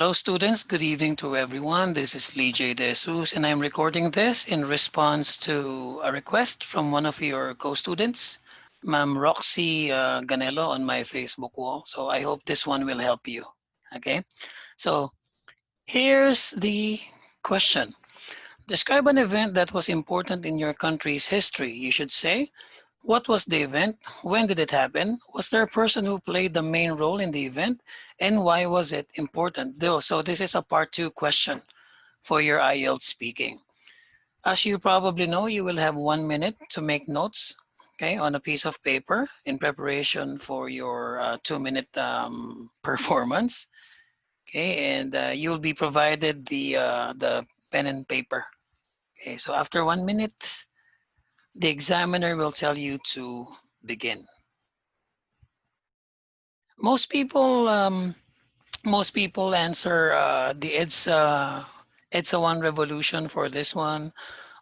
Hello, students. Good evening to everyone. This is Lee J. De Jesus, and I'm recording this in response to a request from one of your co-students, Ma'am Roxy Ganelo, on my Facebook wall. So I hope this one will help you. Okay. So here's the question. Describe an event that was important in your country's history. You should say, what was the event? When did it happen? Was there a person who played the main role in the event? And why was it important? Though, so this is a part two question for your IELTS speaking. As you probably know, you will have 1 minute to make notes, okay, on a piece of paper in preparation for your 2 minute performance. Okay, and you'll be provided the pen and paper. Okay, so after 1 minute, the examiner will tell you to begin. Most people, um, most people answer it's a one revolution for this one,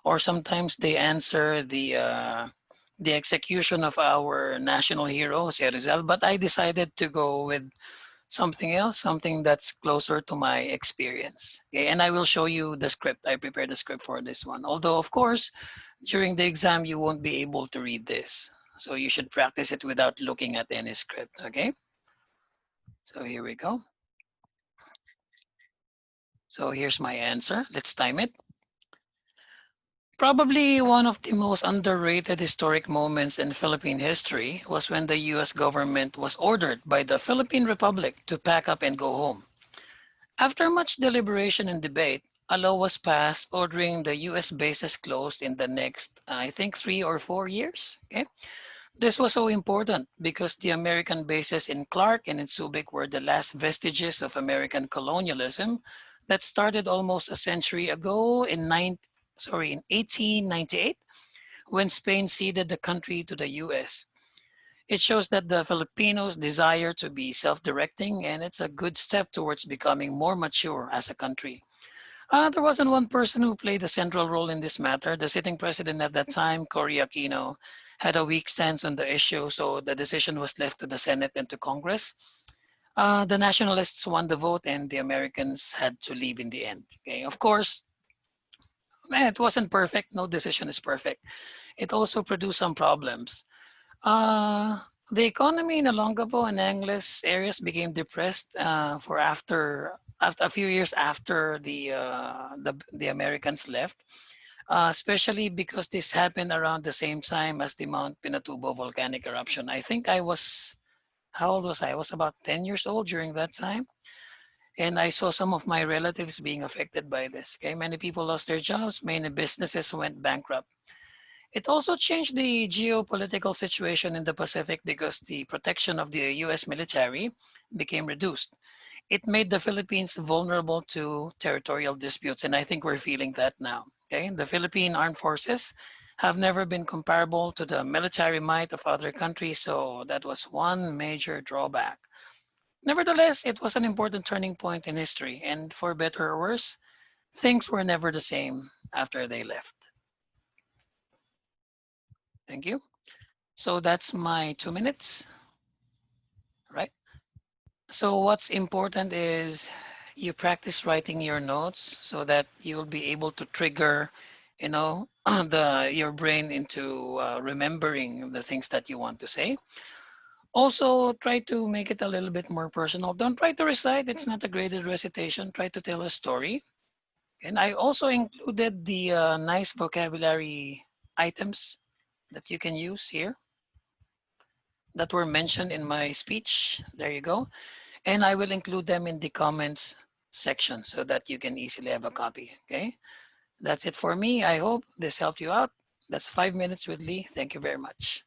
or sometimes they answer the execution of our national hero, Si Rizal. But I decided to go with something else, something that's closer to my experience. Okay, and I will show you the script. I prepared the script for this one. Although, of course, during the exam, you won't be able to read this. So you should practice it without looking at any script. Okay, so here we go. So here's my answer. Let's time it. Probably one of the most underrated historic moments in Philippine history was when the US government was ordered by the Philippine Republic to pack up and go home. After much deliberation and debate, a law was passed ordering the US bases closed in the next, I think, 3 or 4 years. Okay? This was so important because the American bases in Clark and in Subic were the last vestiges of American colonialism that started almost a century ago in 1898 when Spain ceded the country to the US. It shows that the Filipinos desire to be self-directing, and it's a good step towards becoming more mature as a country. There wasn't one person who played a central role in this matter. The sitting president at that time, Cory Aquino, had a weak stance on the issue, so the decision was left to the Senate and to Congress. The nationalists won the vote, and the Americans had to leave in the end. Okay, of course, it wasn't perfect. No decision is perfect. It also produced some problems. Uh, the economy in Olongapo and Angeles areas became depressed for after a few years after the Americans left, especially because this happened around the same time as the Mount Pinatubo volcanic eruption. I think I was how old was I? I was about 10 years old during that time, and I saw some of my relatives being affected by this. Okay, many people lost their jobs, many businesses went bankrupt. It also changed the geopolitical situation in the Pacific because the protection of the US military became reduced. It made the Philippines vulnerable to territorial disputes, and I think we're feeling that now. Okay, the Philippine armed forces have never been comparable to the military might of other countries, so that was one major drawback. Nevertheless, it was an important turning point in history, and for better or worse, things were never the same after they left. Thank you. So that's my 2 minutes, right? So what's important is you practice writing your notes so that you'll be able to trigger, the your brain into remembering the things that you want to say. Also, try to make it a little bit more personal. Don't try to recite. It's not a graded recitation. Try to tell a story. And I also included the nice vocabulary items that you can use here that were mentioned in my speech. There you go. And I will include them in the comments section so that you can easily have a copy. Okay, that's it for me. I hope this helped you out. That's 5 minutes with Lee. Thank you very much.